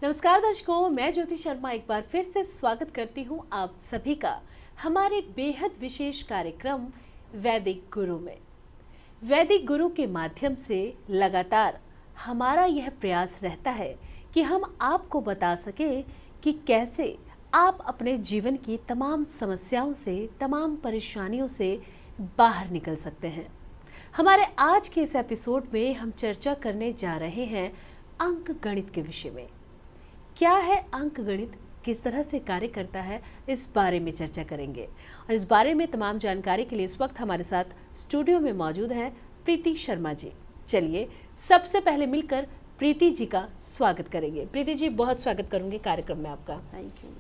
नमस्कार दर्शकों, मैं ज्योति शर्मा एक बार फिर से स्वागत करती हूँ आप सभी का हमारे बेहद विशेष कार्यक्रम वैदिक गुरु में। वैदिक गुरु के माध्यम से लगातार हमारा यह प्रयास रहता है कि हम आपको बता सकें कि कैसे आप अपने जीवन की तमाम समस्याओं से, तमाम परेशानियों से बाहर निकल सकते हैं। हमारे आज के इस एपिसोड में हम चर्चा करने जा रहे हैं अंक गणित के विषय में। क्या है अंक गणित, किस तरह से कार्य करता है, इस बारे में चर्चा करेंगे। और इस बारे में तमाम जानकारी के लिए इस वक्त हमारे साथ स्टूडियो में मौजूद हैं प्रीति शर्मा जी। चलिए सबसे पहले मिलकर प्रीति जी का स्वागत करेंगे। प्रीति जी, बहुत स्वागत करूंगी कार्यक्रम में आपका। Thank you.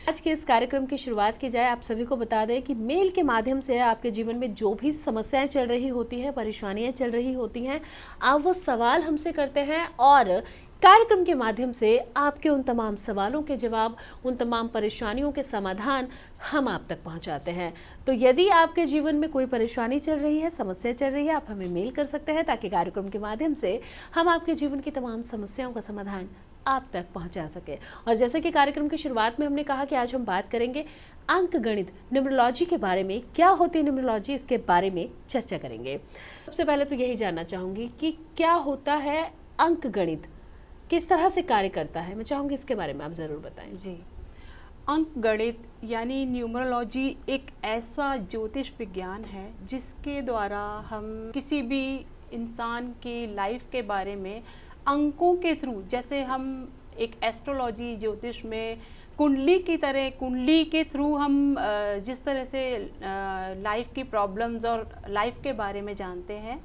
आज के इस कार्यक्रम की शुरुआत की जाए। आप सभी को बता दें कि मेल के माध्यम से आपके जीवन में जो भी समस्याएं चल रही होती हैं, परेशानियां चल रही होती हैं, आप वो सवाल हमसे करते हैं और कार्यक्रम के माध्यम से आपके उन तमाम सवालों के जवाब, उन तमाम परेशानियों के समाधान हम आप तक पहुंचाते हैं। तो यदि आपके जीवन में कोई परेशानी चल रही है, समस्या चल रही है, आप हमें मेल कर सकते हैं ताकि कार्यक्रम के माध्यम से हम आपके जीवन की तमाम समस्याओं का समाधान आप तक पहुंचा सके। और जैसे कि कार्यक्रम की शुरुआत में हमने कहा कि आज हम बात करेंगे अंक गणित, न्यूमरोलॉजी के बारे में। क्या होती है न्यूमरोलॉजी, इसके बारे में चर्चा करेंगे। सबसे पहले तो यही जानना चाहूँगी कि क्या होता है अंक गणित, किस तरह से कार्य करता है। मैं चाहूँगी इसके बारे में आप ज़रूर बताएं। जी, अंक गणित यानी न्यूमरोलॉजी एक ऐसा ज्योतिष विज्ञान है जिसके द्वारा हम किसी भी इंसान की लाइफ के बारे में अंकों के थ्रू, जैसे हम एक एस्ट्रोलॉजी ज्योतिष में कुंडली की तरह, कुंडली के थ्रू हम जिस तरह से लाइफ की प्रॉब्लम्स और लाइफ के बारे में जानते हैं,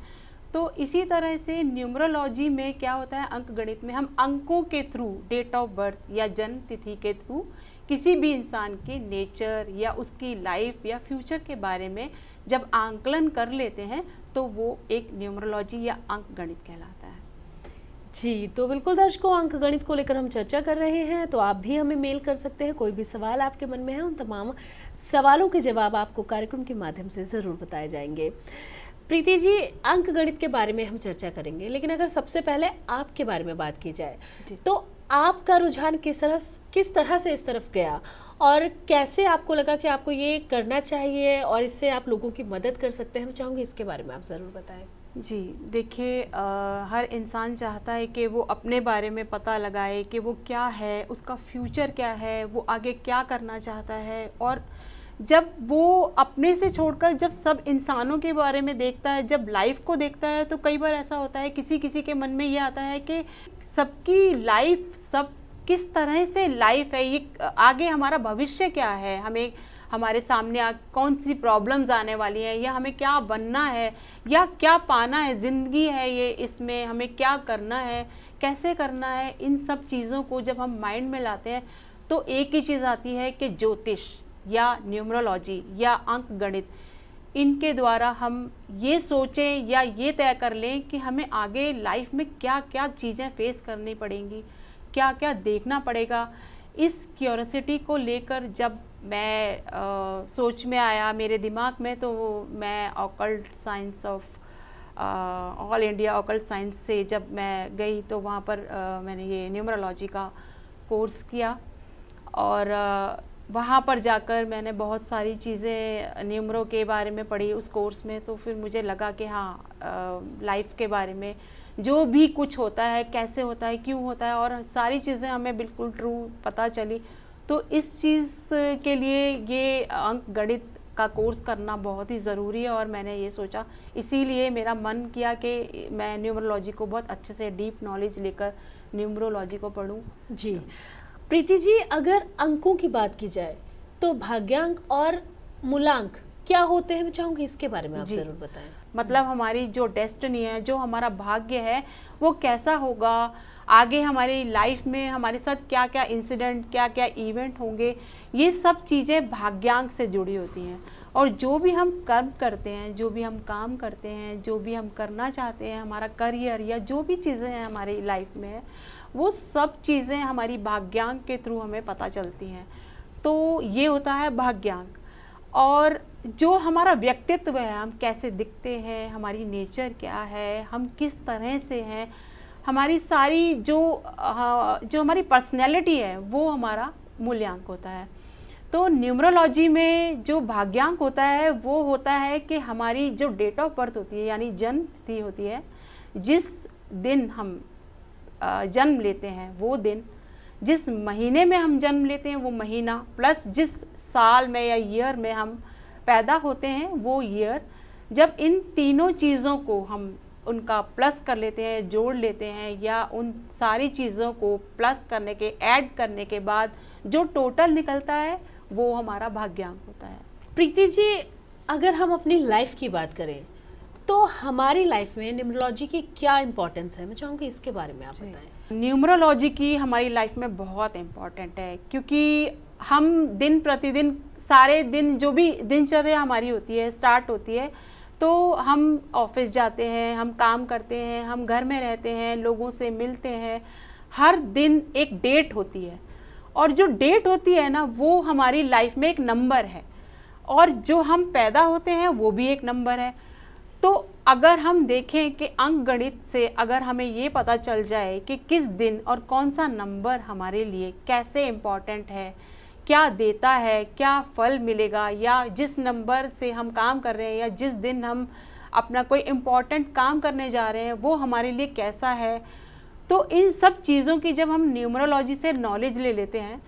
तो इसी तरह से न्यूमरोलॉजी में क्या होता है, अंक गणित में हम अंकों के थ्रू, डेट ऑफ बर्थ या जन्म तिथि के थ्रू किसी भी इंसान के नेचर या उसकी लाइफ या फ्यूचर के बारे में जब आंकलन कर लेते हैं तो वो एक न्यूमरोलॉजी या अंक गणित कहलाता है। जी, तो बिल्कुल दर्शकों, अंक गणित को लेकर हम चर्चा कर रहे हैं। तो आप भी हमें मेल कर सकते हैं। कोई भी सवाल आपके मन में है, उन तमाम सवालों के जवाब आपको कार्यक्रम के माध्यम से ज़रूर बताए जाएंगे। प्रीति जी, अंक गणित के बारे में हम चर्चा करेंगे, लेकिन अगर सबसे पहले आपके बारे में बात की जाए तो आपका रुझान किस तरह से इस तरफ गया और कैसे आपको लगा कि आपको ये करना चाहिए और इससे आप लोगों की मदद कर सकते हैं। मैं चाहूँगी इसके बारे में आप ज़रूर बताएं। जी देखिए, हर इंसान चाहता है कि वो अपने बारे में पता लगाए कि वो क्या है, उसका फ्यूचर क्या है, वो आगे क्या करना चाहता है। और जब वो अपने से छोड़कर जब सब इंसानों के बारे में देखता है, जब लाइफ को देखता है, तो कई बार ऐसा होता है किसी किसी के मन में ये आता है कि सबकी लाइफ, सब किस तरह से लाइफ है, ये आगे हमारा भविष्य क्या है, हमें हमारे सामने कौन सी प्रॉब्लम्स आने वाली हैं, या हमें क्या बनना है या क्या पाना है, ज़िंदगी है ये, इसमें हमें क्या करना है, कैसे करना है। इन सब चीज़ों को जब हम माइंड में लाते हैं तो एक ही चीज़ आती है कि ज्योतिष या न्यूमरोलॉजी या अंक गणित, इनके द्वारा हम ये सोचें या ये तय कर लें कि हमें आगे लाइफ में क्या क्या चीज़ें फेस करनी पड़ेंगी, क्या क्या देखना पड़ेगा। इस क्यूरियोसिटी को लेकर जब मैं सोच में आया मेरे दिमाग में, तो मैं occult science of all India occult science से जब मैं गई तो वहाँ पर मैंने ये न्यूमरोलॉजी का कोर्स किया। और वहाँ पर जाकर मैंने बहुत सारी चीज़ें न्यूमरो के बारे में पढ़ी उस कोर्स में। तो फिर मुझे लगा कि हाँ, लाइफ के बारे में जो भी कुछ होता है, कैसे होता है, क्यों होता है, और सारी चीज़ें हमें बिल्कुल ट्रू पता चली। तो इस चीज़ के लिए ये अंक गणित का कोर्स करना बहुत ही ज़रूरी है। और मैंने ये सोचा, इसीलिए मेरा मन किया कि मैं न्यूमरोलॉजी को बहुत अच्छे से डीप नॉलेज लेकर न्यूमरोलॉजी को पढूं। जी प्रीति जी, अगर अंकों की बात की जाए तो भाग्यांक और मूलांक क्या होते हैं। मैं चाहूँगी इसके बारे में आप ज़रूर बताएं। मतलब हमारी जो डेस्टिनी है, जो हमारा भाग्य है, वो कैसा होगा, आगे हमारी लाइफ में हमारे साथ क्या क्या इंसिडेंट, क्या क्या इवेंट होंगे, ये सब चीज़ें भाग्यांक से जुड़ी होती हैं। और जो भी हम कर्म करते हैं, जो भी हम काम करते हैं, जो भी हम करना चाहते हैं, हमारा करियर या जो भी चीज़ें हैं हमारी लाइफ में, वो सब चीज़ें हमारी भाग्यांक के थ्रू हमें पता चलती हैं। तो ये होता है भाग्यांक। और जो हमारा व्यक्तित्व है, हम कैसे दिखते हैं, हमारी नेचर क्या है, हम किस तरह से हैं, हमारी सारी जो हमारी पर्सनैलिटी है वो हमारा मूल्यांक होता है। तो न्यूमरोलॉजी में जो भाग्यांक होता है वो होता है कि हमारी जो डेट ऑफ बर्थ होती है, यानी जन्म तिथि होती है, जिस दिन हम जन्म लेते हैं वो दिन, जिस महीने में हम जन्म लेते हैं वो महीना, प्लस जिस साल में या ईयर में हम पैदा होते हैं वो ईयर। जब इन तीनों चीज़ों को हम उनका प्लस कर लेते हैं, जोड़ लेते हैं, या उन सारी चीज़ों को प्लस करने के, ऐड करने के बाद जो टोटल निकलता है वो हमारा भाग्यांक होता है। प्रीति जी, अगर हम अपनी लाइफ की बात करें तो हमारी लाइफ में न्यूमरोलॉजी की क्या इम्पोर्टेंस है? मैं चाहूँगी इसके बारे में आप बताएं। न्यूमरोलॉजी की हमारी लाइफ में बहुत इम्पोर्टेंट है, क्योंकि हम दिन प्रतिदिन सारे दिन जो भी दिनचर्या हमारी होती है, स्टार्ट होती है, तो हम ऑफिस जाते हैं, हम काम करते हैं, हम घर में रहते हैं, लोगों से मिलते हैं, हर दिन एक डेट होती है, और जो डेट होती है ना वो हमारी लाइफ में एक नंबर है, और जो हम पैदा होते हैं वो भी एक नंबर है। तो अगर हम देखें कि अंक गणित से अगर हमें ये पता चल जाए कि किस दिन और कौन सा नंबर हमारे लिए कैसे इम्पॉर्टेंट है, क्या देता है, क्या फल मिलेगा, या जिस नंबर से हम काम कर रहे हैं या जिस दिन हम अपना कोई इम्पॉर्टेंट काम करने जा रहे हैं वो हमारे लिए कैसा है, तो इन सब चीज़ों की जब हम न्यूमरोलॉजी से नॉलेज ले लेते हैं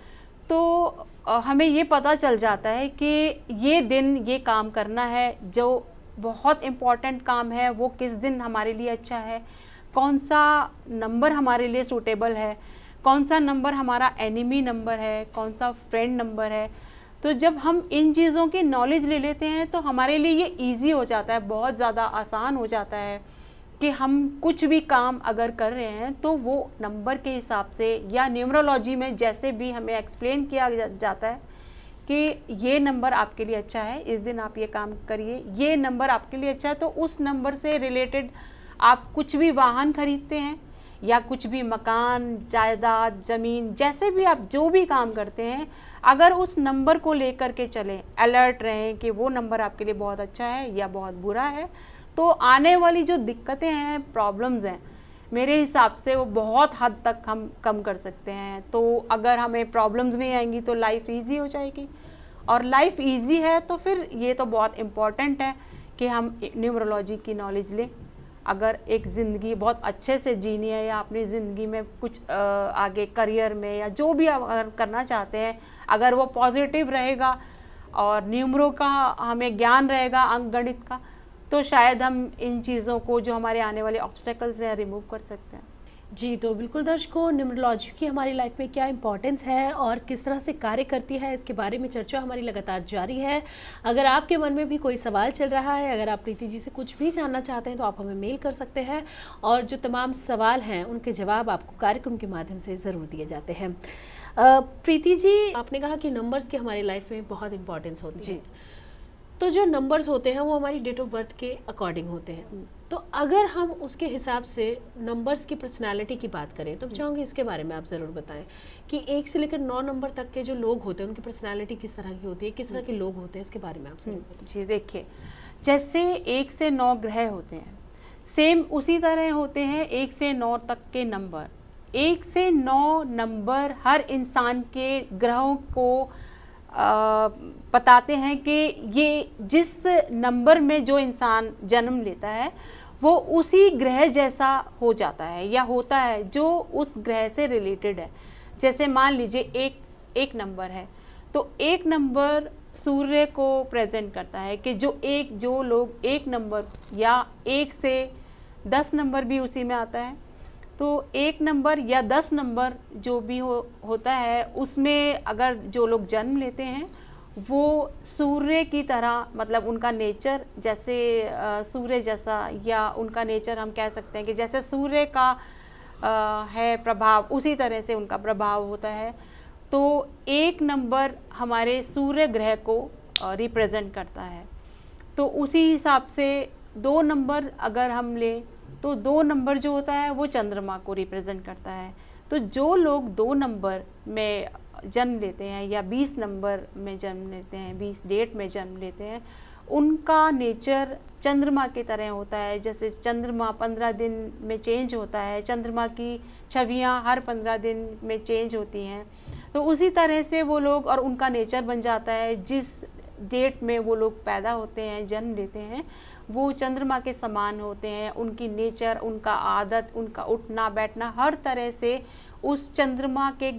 तो हमें ये पता चल जाता है कि ये दिन ये काम करना है, जो बहुत इम्पॉर्टेंट काम है वो किस दिन हमारे लिए अच्छा है, कौन सा नंबर हमारे लिए सूटेबल है, कौन सा नंबर हमारा एनिमी नंबर है, कौन सा फ्रेंड नंबर है। तो जब हम इन चीज़ों की नॉलेज ले लेते हैं तो हमारे लिए ये इजी हो जाता है, बहुत ज़्यादा आसान हो जाता है कि हम कुछ भी काम अगर कर रहे हैं तो वो नंबर के हिसाब से, या न्यूमरोलॉजी में जैसे भी हमें एक्सप्लेन किया जाता है कि ये नंबर आपके लिए अच्छा है, इस दिन आप ये काम करिए, ये नंबर आपके लिए अच्छा है, तो उस नंबर से रिलेटेड आप कुछ भी वाहन खरीदते हैं या कुछ भी मकान, जायदाद, ज़मीन, जैसे भी आप जो भी काम करते हैं, अगर उस नंबर को लेकर के चलें, अलर्ट रहें कि वो नंबर आपके लिए बहुत अच्छा है या बहुत बुरा है, तो आने वाली जो दिक्कतें हैं, प्रॉब्लम्स हैं, मेरे हिसाब से वो बहुत हद तक हम कम कर सकते हैं। तो अगर हमें प्रॉब्लम्स नहीं आएंगी तो लाइफ इजी हो जाएगी, और लाइफ इजी है तो फिर ये तो बहुत इम्पॉर्टेंट है कि हम न्यूमरोलॉजी की नॉलेज लें। अगर एक ज़िंदगी बहुत अच्छे से जीनी है, या अपनी ज़िंदगी में कुछ आगे करियर में या जो भी अगर करना चाहते हैं, अगर वो पॉजिटिव रहेगा और न्यूमरो का हमें ज्ञान रहेगा, अंक गणित का, तो शायद हम इन चीज़ों को, जो हमारे आने वाले ऑब्स्टेकल्स हैं, रिमूव कर सकते हैं। जी, तो बिल्कुल दर्शकों, न्यूमरोलॉजी की हमारी लाइफ में क्या इंपॉर्टेंस है और किस तरह से कार्य करती है, इसके बारे में चर्चा हमारी लगातार जारी है। अगर आपके मन में भी कोई सवाल चल रहा है, अगर आप प्रीति जी से कुछ भी जानना चाहते हैं तो आप हमें मेल कर सकते हैं, और जो तमाम सवाल हैं उनके जवाब आपको कार्यक्रम के माध्यम से ज़रूर दिए जाते हैं। प्रीति जी, आपने कहा कि नंबर्स की हमारी लाइफ में बहुत इंपॉर्टेंस होती है, तो जो नंबर्स होते हैं वो हमारी डेट ऑफ बर्थ के अकॉर्डिंग होते हैं, तो अगर हम उसके हिसाब से नंबर्स की पर्सनालिटी की बात करें तो चाहूँगी इसके बारे में आप ज़रूर बताएं कि 1 से लेकर 9 नंबर तक के जो लोग होते हैं उनकी पर्सनालिटी किस तरह की होती है, किस तरह के लोग होते हैं, इसके बारे में आप ज़रूर बताएं। जी देखिए, जैसे 1 से 9 ग्रह होते हैं, सेम उसी तरह होते हैं 1 से 9 तक के नंबर। 1 से 9 नंबर हर इंसान के ग्रहों को बताते हैं कि ये जिस नंबर में जो इंसान जन्म लेता है वो उसी ग्रह जैसा हो जाता है या होता है जो उस ग्रह से रिलेटेड है। जैसे मान लीजिए एक नंबर है, तो 1 नंबर सूर्य को प्रेजेंट करता है कि जो लोग 1 नंबर या 1 से 10 नंबर भी उसी में आता है, तो 1 नंबर या 10 नंबर जो भी होता है उसमें अगर जो लोग जन्म लेते हैं वो सूर्य की तरह, मतलब उनका नेचर जैसे सूर्य जैसा, या उनका नेचर हम कह सकते हैं कि जैसे सूर्य का है प्रभाव, उसी तरह से उनका प्रभाव होता है। तो 1 नंबर हमारे सूर्य ग्रह को रिप्रेजेंट करता है। तो उसी हिसाब से 2 नंबर अगर हम लें तो 2 नंबर जो होता है वो चंद्रमा को रिप्रेजेंट करता है। तो जो लोग 2 नंबर में जन्म लेते हैं या 20 नंबर में जन्म लेते हैं, 20 डेट में जन्म लेते हैं, उनका नेचर चंद्रमा की तरह होता है। जैसे चंद्रमा 15 दिन में चेंज होता है, चंद्रमा की छवियां हर 15 दिन में चेंज होती हैं, तो उसी तरह से वो लोग और उनका नेचर बन जाता है। जिस डेट में वो लोग पैदा होते हैं, जन्म लेते हैं, वो चंद्रमा के समान होते हैं। उनकी नेचर, उनका आदत, उनका उठना बैठना हर तरह से उस चंद्रमा के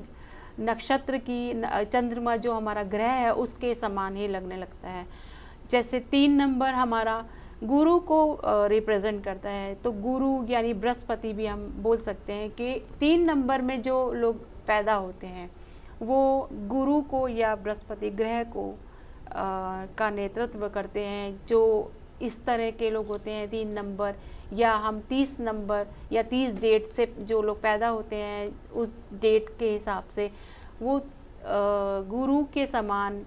नक्षत्र की, चंद्रमा जो हमारा ग्रह है उसके समान ही लगने लगता है। जैसे 3 नंबर हमारा गुरु को रिप्रेजेंट करता है, तो गुरु यानी बृहस्पति भी हम बोल सकते हैं कि 3 नंबर में जो लोग पैदा होते हैं वो गुरु को या बृहस्पति ग्रह को का नेतृत्व करते हैं। जो इस तरह के लोग होते हैं 3 नंबर, या हम 30 नंबर या 30 डेट से जो लोग पैदा होते हैं उस डेट के हिसाब से वो गुरु के समान,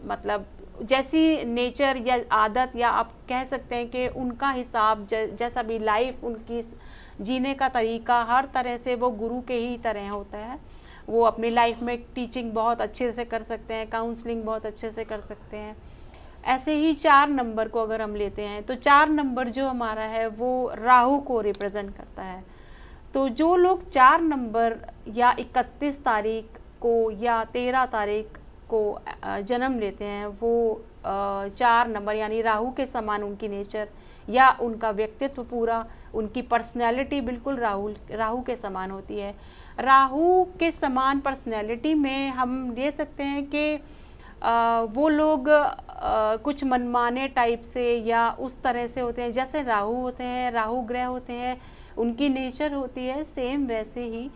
मतलब जैसी नेचर या आदत, या आप कह सकते हैं कि उनका हिसाब, जैसा भी लाइफ उनकी जीने का तरीका, हर तरह से वो गुरु के ही तरह होता है। वो अपनी लाइफ में टीचिंग बहुत अच्छे से कर सकते हैं, काउंसलिंग बहुत अच्छे से कर सकते हैं। ऐसे ही 4 नंबर को अगर हम लेते हैं तो 4 नंबर जो हमारा है वो राहु को रिप्रेजेंट करता है। तो जो लोग 4 नंबर या 31 तारीख को या 13 तारीख को जन्म लेते हैं वो 4 नंबर यानी राहु के समान उनकी नेचर या उनका व्यक्तित्व पूरा, उनकी पर्सनैलिटी बिल्कुल राहु के समान होती है। राहु के समान पर्सनैलिटी में हम ले सकते हैं कि वो लोग कुछ मनमाने टाइप से या उस तरह से होते हैं। जैसे राहु होते हैं, राहु ग्रह होते हैं, उनकी नेचर होती है सेम वैसे ही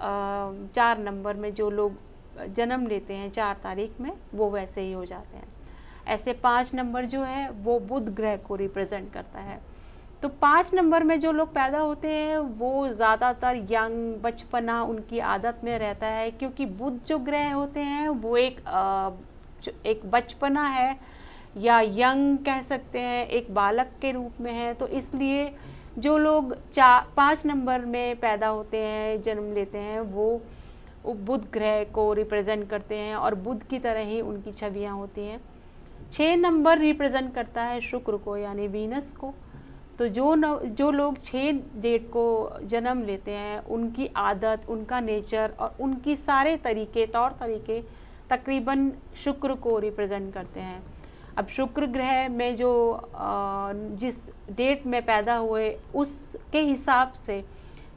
4 नंबर में जो लोग जन्म लेते हैं 4 तारीख में वो वैसे ही हो जाते हैं। ऐसे 5 नंबर जो है वो बुध ग्रह को रिप्रेजेंट करता है। तो 5 नंबर में जो लोग पैदा होते हैं वो ज़्यादातर यंग, बचपना उनकी आदत में रहता है, क्योंकि बुध जो ग्रह होते हैं वो एक बचपना है या यंग कह सकते हैं, एक बालक के रूप में है। तो इसलिए जो लोग 5 नंबर में पैदा होते हैं, जन्म लेते हैं, वो बुध ग्रह को रिप्रेजेंट करते हैं और बुध की तरह ही उनकी छवियां होती हैं। 6 नंबर रिप्रेजेंट करता है शुक्र को यानी वीनस को। तो जो लोग 6 डेट को जन्म लेते हैं उनकी आदत, उनका नेचर और उनकी सारे तरीके, तौर तरीके तकरीबन शुक्र को रिप्रेजेंट करते हैं। अब शुक्र ग्रह में जो जिस डेट में पैदा हुए उसके हिसाब से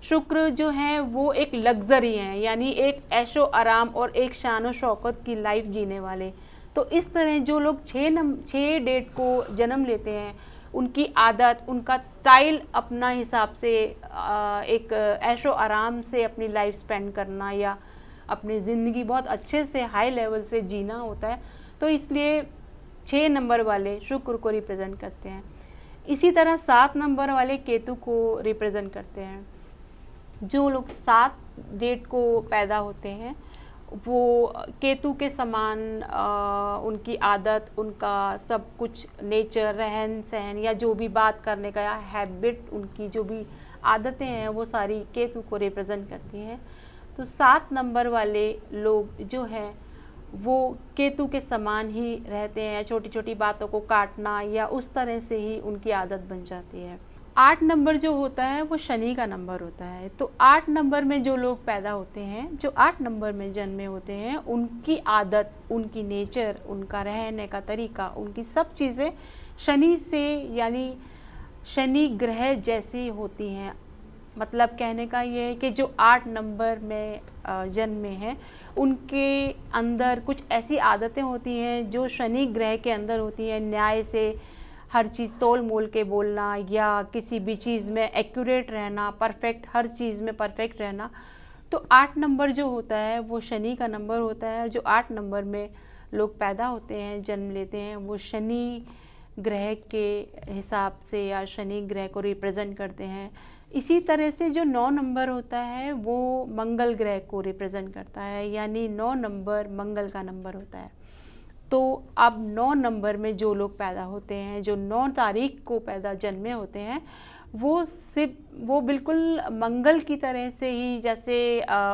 शुक्र जो है वो एक लग्जरी है, यानी एक ऐशो आराम और एक शान शौकत की लाइफ जीने वाले। तो इस तरह जो लोग 6 डेट को जन्म लेते हैं उनकी आदत, उनका स्टाइल अपना हिसाब से एक ऐशो आराम से अपनी लाइफ स्पेंड करना या अपनी ज़िंदगी बहुत अच्छे से हाई लेवल से जीना होता है। तो इसलिए 6 नंबर वाले शुक्र को रिप्रेजेंट करते हैं। इसी तरह 7 नंबर वाले केतु को रिप्रेजेंट करते हैं। जो लोग 7 डेट को पैदा होते हैं वो केतु के समान उनकी आदत, उनका सब कुछ नेचर, रहन सहन या जो भी बात करने का या हैबिट, उनकी जो भी आदतें हैं वो सारी केतु को रिप्रेजेंट करती हैं। तो 7 नंबर वाले लोग जो हैं वो केतु के समान ही रहते हैं। छोटी छोटी बातों को काटना या उस तरह से ही उनकी आदत बन जाती है। 8 नंबर जो होता है वो शनि का नंबर होता है। तो 8 नंबर में जो लोग पैदा होते हैं, जो 8 नंबर में जन्मे होते हैं, उनकी आदत, उनकी नेचर, उनका रहने का तरीका, उनकी सब चीज़ें शनि से यानी शनि ग्रह जैसी होती हैं। मतलब कहने का ये है कि जो 8 नंबर में जन्मे हैं उनके अंदर कुछ ऐसी आदतें होती हैं जो शनि ग्रह के अंदर होती हैं। न्याय से हर चीज़ तोल मोल के बोलना या किसी भी चीज़ में एक्यूरेट रहना, परफेक्ट, हर चीज़ में परफेक्ट रहना। तो 8 नंबर जो होता है वो शनि का नंबर होता है। जो 8 नंबर में लोग पैदा होते हैं, जन्म लेते हैं, वो शनि ग्रह के हिसाब से या शनि ग्रह को रिप्रेजेंट करते हैं। इसी तरह से जो 9 नंबर होता है वो मंगल ग्रह को रिप्रेजेंट करता है, यानी 9 नंबर मंगल का नंबर होता है। तो अब 9 नंबर में जो लोग पैदा होते हैं, जो 9 तारीख को जन्मे होते हैं, वो बिल्कुल मंगल की तरह से ही, जैसे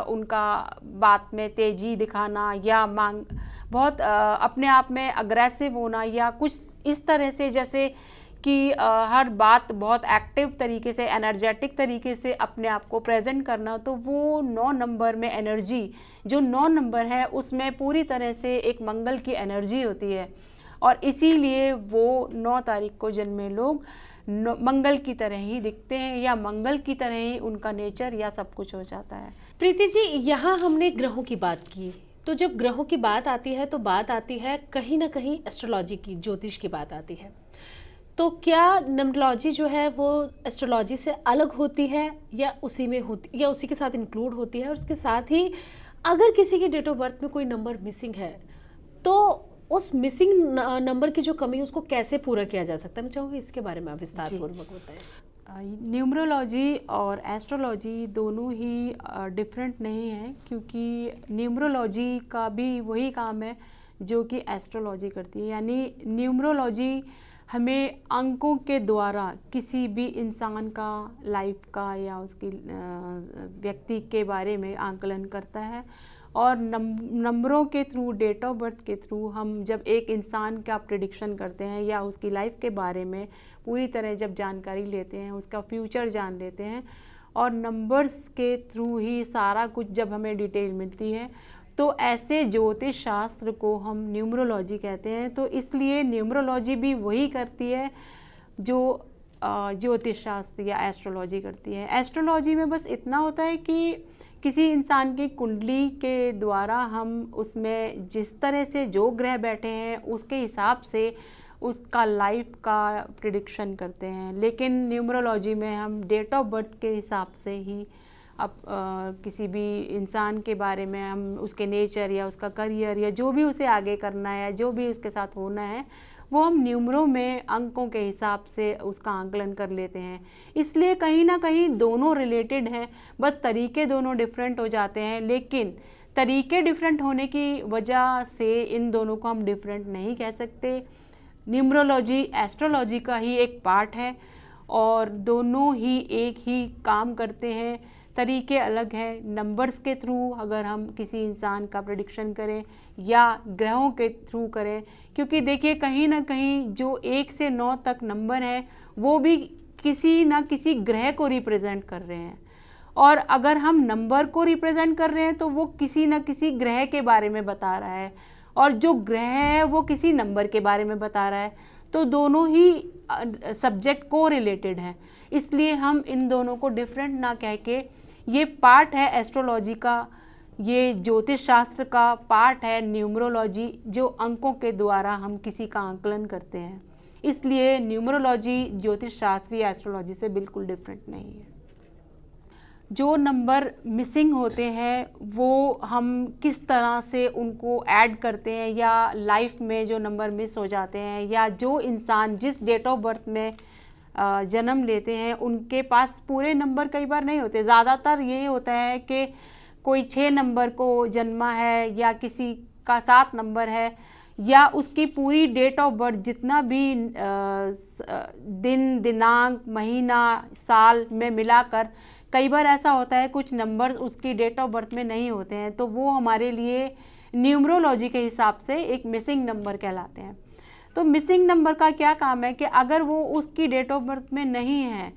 उनका बात में तेजी दिखाना या बहुत अपने आप में अग्रेसिव होना या कुछ इस तरह से, जैसे कि हर बात बहुत एक्टिव तरीके से, एनर्जेटिक तरीके से अपने आप को प्रेजेंट करना, तो वो 9 नंबर में एनर्जी, जो 9 नंबर है उसमें पूरी तरह से एक मंगल की एनर्जी होती है और इसीलिए वो 9 तारीख को जन्मे लोग मंगल की तरह ही दिखते हैं या मंगल की तरह ही उनका नेचर या सब कुछ हो जाता है। प्रीति जी, यहाँ हमने ग्रहों की बात की, तो जब ग्रहों की बात आती है तो बात आती है कहीं ना कहीं एस्ट्रोलॉजी की, ज्योतिष की बात आती है। तो क्या न्यूमरोलॉजी जो है वो एस्ट्रोलॉजी से अलग होती है या उसी में होती या उसी के साथ इंक्लूड होती है? और उसके साथ ही अगर किसी की डेट ऑफ बर्थ में कोई नंबर मिसिंग है तो उस मिसिंग नंबर की जो कमी है उसको कैसे पूरा किया जा सकता है? मैं चाहूँगी इसके बारे में आप विस्तार पूर्वक बताएं। न्यूमरोलॉजी और एस्ट्रोलॉजी दोनों ही डिफरेंट नहीं है, क्योंकि न्यूमरोलॉजी का भी वही काम है जो कि एस्ट्रोलॉजी करती है। यानी न्यूमरोलॉजी हमें अंकों के द्वारा किसी भी इंसान का लाइफ का या उसकी व्यक्ति के बारे में आंकलन करता है और नंबरों के थ्रू, डेट ऑफ बर्थ के थ्रू हम जब एक इंसान का प्रेडिक्शन करते हैं या उसकी लाइफ के बारे में पूरी तरह जब जानकारी लेते हैं, उसका फ्यूचर जान लेते हैं और नंबर्स के थ्रू ही सारा कुछ जब हमें डिटेल मिलती है, तो ऐसे ज्योतिष शास्त्र को हम न्यूमरोलॉजी कहते हैं। तो इसलिए न्यूमरोलॉजी भी वही करती है जो ज्योतिष शास्त्र या एस्ट्रोलॉजी करती है। एस्ट्रोलॉजी में बस इतना होता है कि किसी इंसान की कुंडली के द्वारा हम उसमें जिस तरह से जो ग्रह बैठे हैं उसके हिसाब से उसका लाइफ का प्रिडिक्शन करते हैं, लेकिन न्यूमरोलॉजी में हम डेट ऑफ बर्थ के हिसाब से ही अब किसी भी इंसान के बारे में हम उसके नेचर या उसका करियर या जो भी उसे आगे करना है या जो भी उसके साथ होना है वो हम न्यूमरों में अंकों के हिसाब से उसका आंकलन कर लेते हैं। इसलिए कहीं ना कहीं दोनों रिलेटेड हैं, बस तरीके दोनों डिफरेंट हो जाते हैं, लेकिन तरीके डिफरेंट होने की वजह से इन दोनों को हम डिफरेंट नहीं कह सकते। न्यूमरोलॉजी एस्ट्रोलॉजी का ही एक पार्ट है और दोनों ही एक ही काम करते हैं, तरीके अलग हैं। नंबर्स के थ्रू अगर हम किसी इंसान का प्रेडिक्शन करें या ग्रहों के थ्रू करें, क्योंकि देखिए कहीं ना कहीं जो 1 से 9 तक नंबर है वो भी किसी ना किसी ग्रह को रिप्रेजेंट कर रहे हैं, और अगर हम नंबर को रिप्रेजेंट कर रहे हैं तो वो किसी ना किसी ग्रह के बारे में बता रहा है और जो ग्रह है वो किसी नंबर के बारे में बता रहा है। तो दोनों ही सब्जेक्ट को रिलेटेड हैं, इसलिए हम इन दोनों को डिफरेंट ना कह के ये पार्ट है एस्ट्रोलॉजी का, ये ज्योतिष शास्त्र का पार्ट है न्यूमरोलॉजी, जो अंकों के द्वारा हम किसी का आंकलन करते हैं। इसलिए न्यूमरोलॉजी ज्योतिष शास्त्र या एस्ट्रोलॉजी से बिल्कुल डिफरेंट नहीं है। जो नंबर मिसिंग होते हैं वो हम किस तरह से उनको ऐड करते हैं या लाइफ में जो नंबर मिस हो जाते हैं या जो इंसान जिस डेट ऑफ बर्थ में जन्म लेते हैं उनके पास पूरे नंबर कई बार नहीं होते। ज़्यादातर ये होता है कि कोई 6 नंबर को जन्मा है या किसी का 7 नंबर है या उसकी पूरी डेट ऑफ बर्थ जितना भी दिन, दिनांक, महीना, साल में मिलाकर कई बार ऐसा होता है कुछ नंबर उसकी डेट ऑफ बर्थ में नहीं होते हैं, तो वो हमारे लिए न्यूमरोलॉजी के हिसाब से एक मिसिंग नंबर कहलाते हैं। तो मिसिंग नंबर का क्या काम है कि अगर वो उसकी डेट ऑफ बर्थ में नहीं है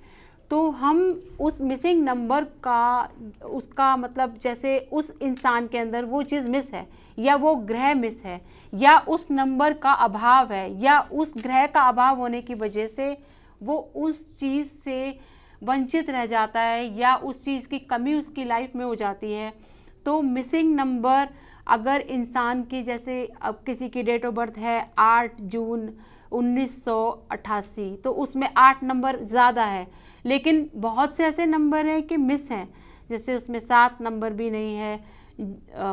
तो हम उस मिसिंग नंबर का उसका मतलब जैसे उस इंसान के अंदर वो चीज़ मिस है या वो ग्रह मिस है या उस नंबर का अभाव है या उस ग्रह का अभाव होने की वजह से वो उस चीज़ से वंचित रह जाता है या उस चीज़ की कमी उसकी लाइफ में हो जाती है। तो मिसिंग नंबर अगर इंसान की, जैसे अब किसी की डेट ऑफ बर्थ है 8 जून 1988, तो उसमें 8 नंबर ज़्यादा है, लेकिन बहुत से ऐसे नंबर हैं कि मिस हैं, जैसे उसमें 7 नंबर भी नहीं है,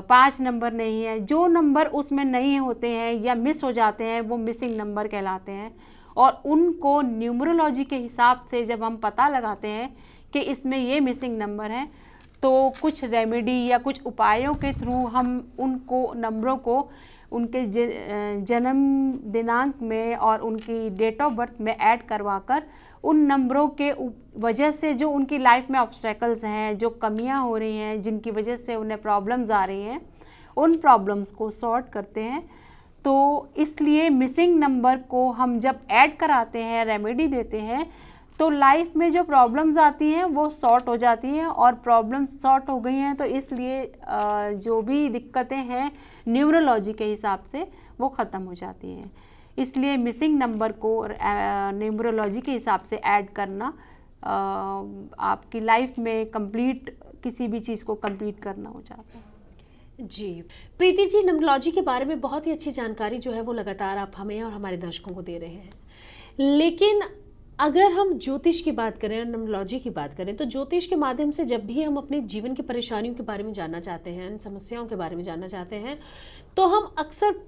5 नंबर नहीं है। जो नंबर उसमें नहीं होते हैं या मिस हो जाते हैं वो मिसिंग नंबर कहलाते हैं और उनको न्यूमरोलॉजी के हिसाब से जब हम पता लगाते हैं कि इसमें ये मिसिंग नंबर है तो कुछ रेमेडी या कुछ उपायों के थ्रू हम उनको नंबरों को उनके जन्म दिनांक में और उनकी डेट ऑफ बर्थ में ऐड करवाकर उन नंबरों के वजह से जो उनकी लाइफ में ऑब्स्टेकल्स हैं, जो कमियां हो रही हैं, जिनकी वजह से उन्हें प्रॉब्लम्स आ रही हैं, उन प्रॉब्लम्स को सॉर्ट करते हैं। तो इसलिए मिसिंग नंबर को हम जब ऐड कराते हैं, रेमेडी देते हैं, तो लाइफ में जो प्रॉब्लम्स आती हैं वो सॉर्ट हो जाती हैं, और प्रॉब्लम्स सॉर्ट हो गई हैं तो इसलिए जो भी दिक्कतें हैं न्यूमरोलॉजी के हिसाब से वो ख़त्म हो जाती हैं। इसलिए मिसिंग नंबर को न्यूमरोलॉजी के हिसाब से ऐड करना आपकी लाइफ में कंप्लीट, किसी भी चीज़ को कंप्लीट करना हो जाता है। जी प्रीति जी, न्यूमरोलॉजी के बारे में बहुत ही अच्छी जानकारी जो है वो लगातार आप हमें और हमारे दर्शकों को दे रहे हैं, लेकिन अगर हम ज्योतिष की बात करें और न्यूमरोलॉजी की बात करें, तो ज्योतिष के माध्यम से जब भी हम अपने जीवन की परेशानियों के बारे में जानना चाहते हैं, उन समस्याओं के बारे में जानना चाहते हैं, तो हम अक्सर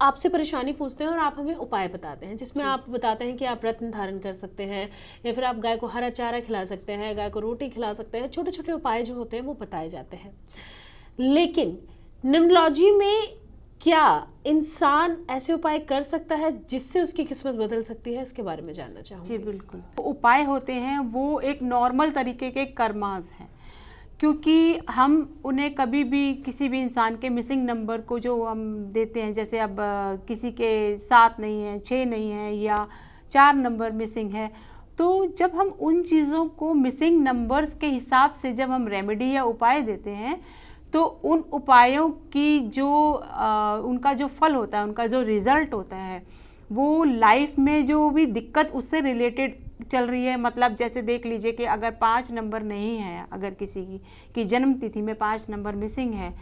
आपसे परेशानी पूछते हैं और आप हमें उपाय बताते हैं, जिसमें आप बताते हैं कि आप रत्न धारण कर सकते हैं, या फिर आप गाय को हरा चारा खिला सकते हैं, गाय को रोटी खिला सकते हैं। छोटे छोटे उपाय जो होते हैं वो बताए जाते हैं। लेकिन न्यूमरोलॉजी में क्या इंसान ऐसे उपाय कर सकता है जिससे उसकी किस्मत बदल सकती है? इसके बारे में जानना चाहूँगी। जी बिल्कुल। उपाय होते हैं वो एक नॉर्मल तरीके के कर्मास हैं, क्योंकि हम उन्हें कभी भी किसी भी इंसान के मिसिंग नंबर को जो हम देते हैं, जैसे अब किसी के 7 नहीं है, 6 नहीं है, या 4 नंबर मिसिंग है, तो जब हम उन चीज़ों को मिसिंग नंबर्स के हिसाब से जब हम रेमेडी या उपाय देते हैं, तो उन उपायों की जो उनका जो फल होता है, उनका जो रिज़ल्ट होता है, वो लाइफ में जो भी दिक्कत उससे रिलेटेड चल रही है, मतलब जैसे देख लीजिए कि अगर 5 नंबर नहीं है, अगर किसी की जन्म तिथि में 5 नंबर मिसिंग है,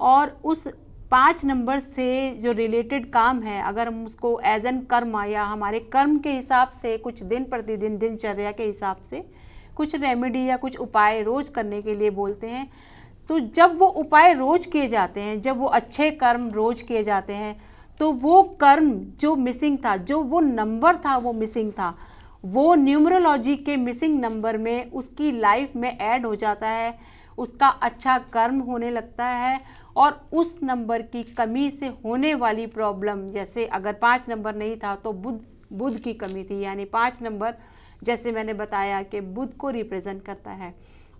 और उस 5 नंबर से जो रिलेटेड काम है, अगर हम उसको एज एन कर्म या हमारे कर्म के हिसाब से कुछ दिन प्रतिदिन दिनचर्या के हिसाब से कुछ रेमेडी या कुछ उपाय रोज़ करने के लिए बोलते हैं, तो जब वो उपाय रोज़ किए जाते हैं, जब वो अच्छे कर्म रोज़ किए जाते हैं, तो वो कर्म जो मिसिंग था, जो वो नंबर था वो मिसिंग था, वो न्यूमरोलॉजी के मिसिंग नंबर में उसकी लाइफ में ऐड हो जाता है, उसका अच्छा कर्म होने लगता है, और उस नंबर की कमी से होने वाली प्रॉब्लम, जैसे अगर 5 नंबर नहीं था तो बुध की कमी थी, यानी 5 नंबर जैसे मैंने बताया कि बुध को रिप्रेजेंट करता है।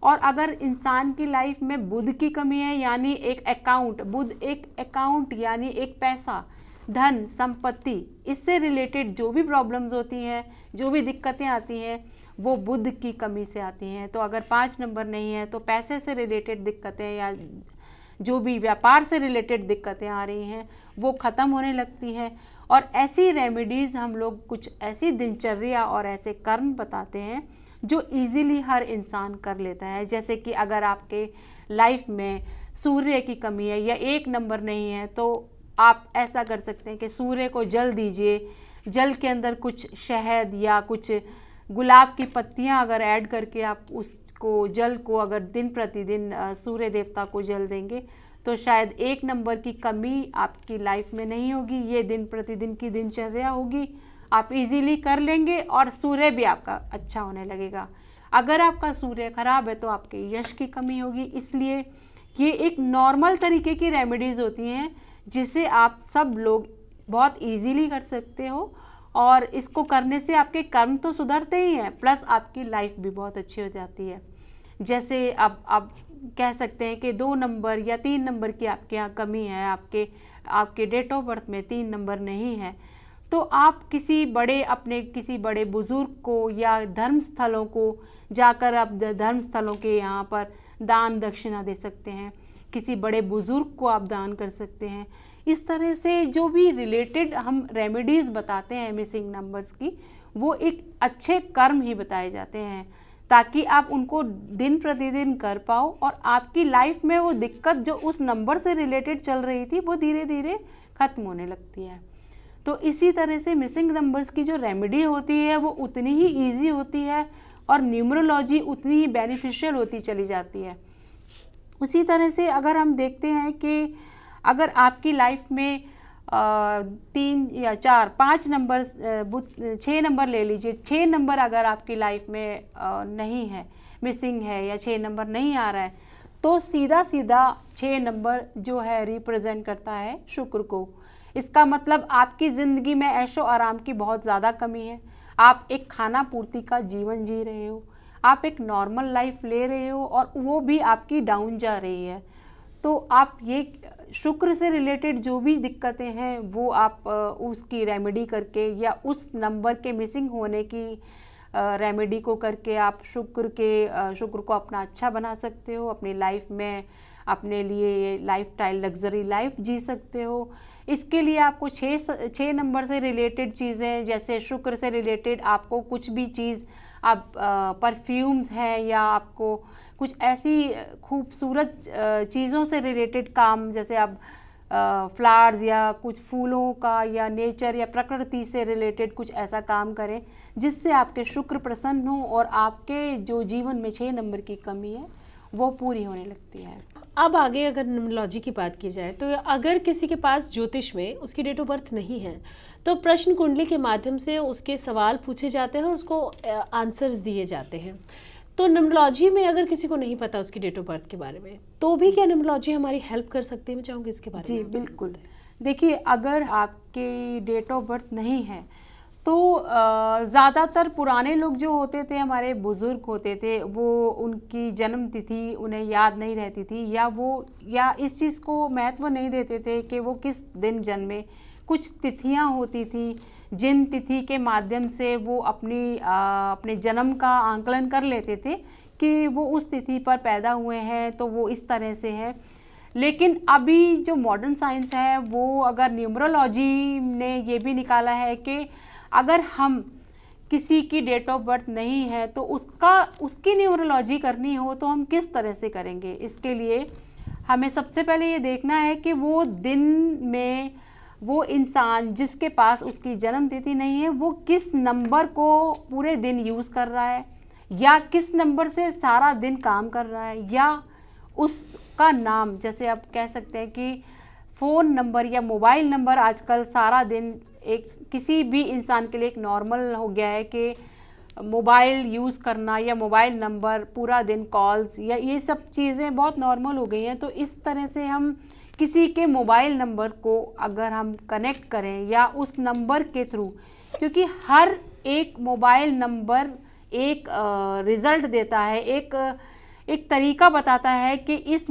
और अगर इंसान की लाइफ में बुध की कमी है, यानी एक अकाउंट, बुध एक अकाउंट यानी एक पैसा, धन, संपत्ति, इससे रिलेटेड जो भी प्रॉब्लम्स होती हैं, जो भी दिक्कतें आती हैं, वो बुध की कमी से आती हैं। तो अगर 5 नंबर नहीं है तो पैसे से रिलेटेड दिक्कतें या जो भी व्यापार से रिलेटेड दिक्कतें आ रही हैं वो ख़त्म होने लगती हैं। और ऐसी रेमेडीज़ हम लोग कुछ ऐसी दिनचर्या और ऐसे कर्म बताते हैं जो इजीली हर इंसान कर लेता है। जैसे कि अगर आपके लाइफ में सूर्य की कमी है या 1 नंबर नहीं है, तो आप ऐसा कर सकते हैं कि सूर्य को जल दीजिए, जल के अंदर कुछ शहद या कुछ गुलाब की पत्तियां अगर ऐड करके आप उसको जल को अगर दिन प्रतिदिन सूर्य देवता को जल देंगे, तो शायद 1 नंबर की कमी आपकी लाइफ में नहीं होगी। ये दिन प्रतिदिन की दिनचर्या होगी, आप इजीली कर लेंगे और सूर्य भी आपका अच्छा होने लगेगा। अगर आपका सूर्य खराब है तो आपके यश की कमी होगी। इसलिए ये एक नॉर्मल तरीके की रेमेडीज़ होती हैं जिसे आप सब लोग बहुत इजीली कर सकते हो, और इसको करने से आपके कर्म तो सुधरते ही हैं, प्लस आपकी लाइफ भी बहुत अच्छी हो जाती है। जैसे अब कह सकते हैं कि 2 नंबर या 3 नंबर की आपके यहाँ कमी है, आपके डेट ऑफ बर्थ में 3 नंबर नहीं है, तो आप किसी बड़े बुजुर्ग को या धर्म स्थलों को जाकर आप धर्म स्थलों के यहाँ पर दान दक्षिणा दे सकते हैं, किसी बड़े बुजुर्ग को आप दान कर सकते हैं। इस तरह से जो भी रिलेटेड हम रेमेडीज़ बताते हैं मिसिंग नंबर्स की, वो एक अच्छे कर्म ही बताए जाते हैं ताकि आप उनको दिन प्रतिदिन कर पाओ और आपकी लाइफ में वो दिक्कत जो उस नंबर से रिलेटेड चल रही थी वो धीरे धीरे ख़त्म होने लगती है। तो इसी तरह से मिसिंग नंबर्स की जो रेमेडी होती है वो उतनी ही ईजी होती है और न्यूमरोलॉजी उतनी ही बेनिफिशियल होती चली जाती है। उसी तरह से अगर हम देखते हैं कि अगर आपकी लाइफ में 3 या 4 5 नंबर 6 नंबर ले लीजिए, 6 नंबर अगर आपकी लाइफ में नहीं है, मिसिंग है या 6 नंबर नहीं आ रहा है, तो सीधा 6 नंबर जो है रिप्रेजेंट करता है शुक्र को। इसका मतलब आपकी ज़िंदगी में ऐशो आराम की बहुत ज़्यादा कमी है, आप एक खाना पूर्ति का जीवन जी रहे हो, आप एक नॉर्मल लाइफ ले रहे हो और वो भी आपकी डाउन जा रही है। तो आप ये शुक्र से रिलेटेड जो भी दिक्कतें हैं वो आप उसकी रेमेडी करके या उस नंबर के मिसिंग होने की रेमेडी को करके आप शुक्र को अपना अच्छा बना सकते हो, अपनी लाइफ में अपने लिए लाइफ स्टाइल लग्जरी लाइफ जी सकते हो। इसके लिए आपको 6 नंबर से रिलेटेड चीज़ें, जैसे शुक्र से रिलेटेड आपको कुछ भी चीज़, आप परफ्यूम्स हैं या आपको कुछ ऐसी खूबसूरत चीज़ों से रिलेटेड काम, जैसे आप फ्लावर्स या कुछ फूलों का या नेचर या प्रकृति से रिलेटेड कुछ ऐसा काम करें जिससे आपके शुक्र प्रसन्न हो और आपके जो जीवन में 6 नंबर की कमी है वो पूरी होने लगती है। अब आगे अगर न्यूमरोलॉजी की बात की जाए तो अगर किसी के पास ज्योतिष में उसकी डेट ऑफ बर्थ नहीं है तो प्रश्न कुंडली के माध्यम से उसके सवाल पूछे जाते हैं और उसको आंसर्स दिए जाते हैं। तो न्यूमरोलॉजी में अगर किसी को नहीं पता उसकी डेट ऑफ बर्थ के बारे में तो भी क्या न्यूमरोलॉजी हमारी हेल्प कर सकती है? मैं चाहूँगी इसके बारे में। जी बिल्कुल। देखिए, अगर आपकी डेट ऑफ बर्थ नहीं है तो ज़्यादातर पुराने लोग जो होते थे, हमारे बुज़ुर्ग होते थे, वो उनकी जन्म तिथि उन्हें याद नहीं रहती थी या इस चीज़ को महत्व नहीं देते थे कि वो किस दिन जन्मे। कुछ तिथियां होती थी जिन तिथि के माध्यम से वो अपने जन्म का आंकलन कर लेते थे कि वो उस तिथि पर पैदा हुए हैं तो वो इस तरह से है। लेकिन अभी जो मॉडर्न साइंस है वो अगर न्यूमरोलॉजी ने ये भी निकाला है कि अगर हम किसी की डेट ऑफ बर्थ नहीं है तो उसकी न्यूमरोलॉजी करनी हो तो हम किस तरह से करेंगे। इसके लिए हमें सबसे पहले ये देखना है कि वो दिन में वो इंसान जिसके पास उसकी जन्म तिथि नहीं है वो किस नंबर को पूरे दिन यूज़ कर रहा है या किस नंबर से सारा दिन काम कर रहा है, या उसका नाम, जैसे आप कह सकते हैं कि फ़ोन नंबर या मोबाइल नंबर आजकल सारा दिन एक किसी भी इंसान के लिए एक नॉर्मल हो गया है कि मोबाइल यूज़ करना या मोबाइल नंबर पूरा दिन कॉल्स या ये सब चीज़ें बहुत नॉर्मल हो गई हैं। तो इस तरह से हम किसी के मोबाइल नंबर को अगर हम कनेक्ट करें या उस नंबर के थ्रू, क्योंकि हर एक मोबाइल नंबर एक रिज़ल्ट देता है, एक तरीका बताता है कि इस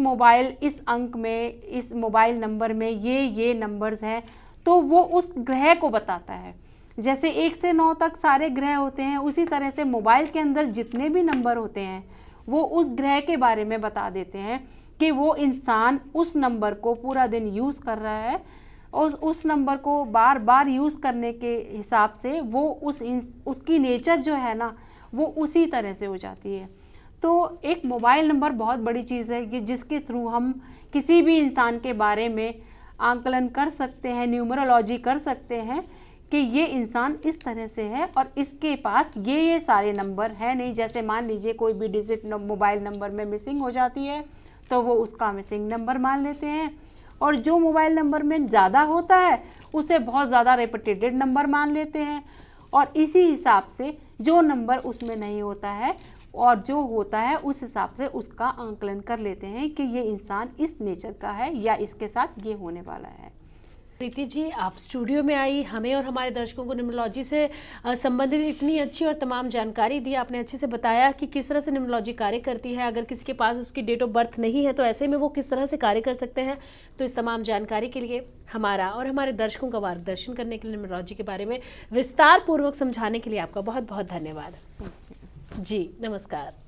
अंक में इस मोबाइल नंबर में ये नंबर्स हैं, तो वो उस ग्रह को बताता है। जैसे 1 से 9 तक सारे ग्रह होते हैं, उसी तरह से मोबाइल के अंदर जितने भी नंबर होते हैं वो उस ग्रह के बारे में बता देते हैं कि वो इंसान उस नंबर को पूरा दिन यूज़ कर रहा है और उस नंबर को बार बार यूज़ करने के हिसाब से वो उसकी नेचर जो है ना वो उसी तरह से हो जाती है। तो एक मोबाइल नंबर बहुत बड़ी चीज़ है कि जिसके थ्रू हम किसी भी इंसान के बारे में आंकलन कर सकते हैं, न्यूमरोलॉजी कर सकते हैं कि ये इंसान इस तरह से है और इसके पास ये सारे नंबर है नहीं। जैसे मान लीजिए कोई भी डिजिट मोबाइल नंबर में मिसिंग हो जाती है तो वो उसका मिसिंग नंबर मान लेते हैं, और जो मोबाइल नंबर में ज़्यादा होता है उसे बहुत ज़्यादा रिपीटेड नंबर मान लेते हैं, और इसी हिसाब से जो नंबर उसमें नहीं होता है और जो होता है उस हिसाब से उसका आंकलन कर लेते हैं कि ये इंसान इस नेचर का है या इसके साथ ये होने वाला है। प्रीति जी, आप स्टूडियो में आई, हमें और हमारे दर्शकों को न्यूमरोलॉजी से संबंधित इतनी अच्छी और तमाम जानकारी दी। आपने अच्छे से बताया कि किस तरह से न्यूमरोलॉजी कार्य करती है, अगर किसी के पास उसकी डेट ऑफ बर्थ नहीं है तो ऐसे में वो किस तरह से कार्य कर सकते हैं। तो इस तमाम जानकारी के लिए, हमारा और हमारे दर्शकों का मार्गदर्शन करने के लिए, न्यूमरोलॉजी के बारे में विस्तार पूर्वक समझाने के लिए आपका बहुत बहुत धन्यवाद। जी नमस्कार।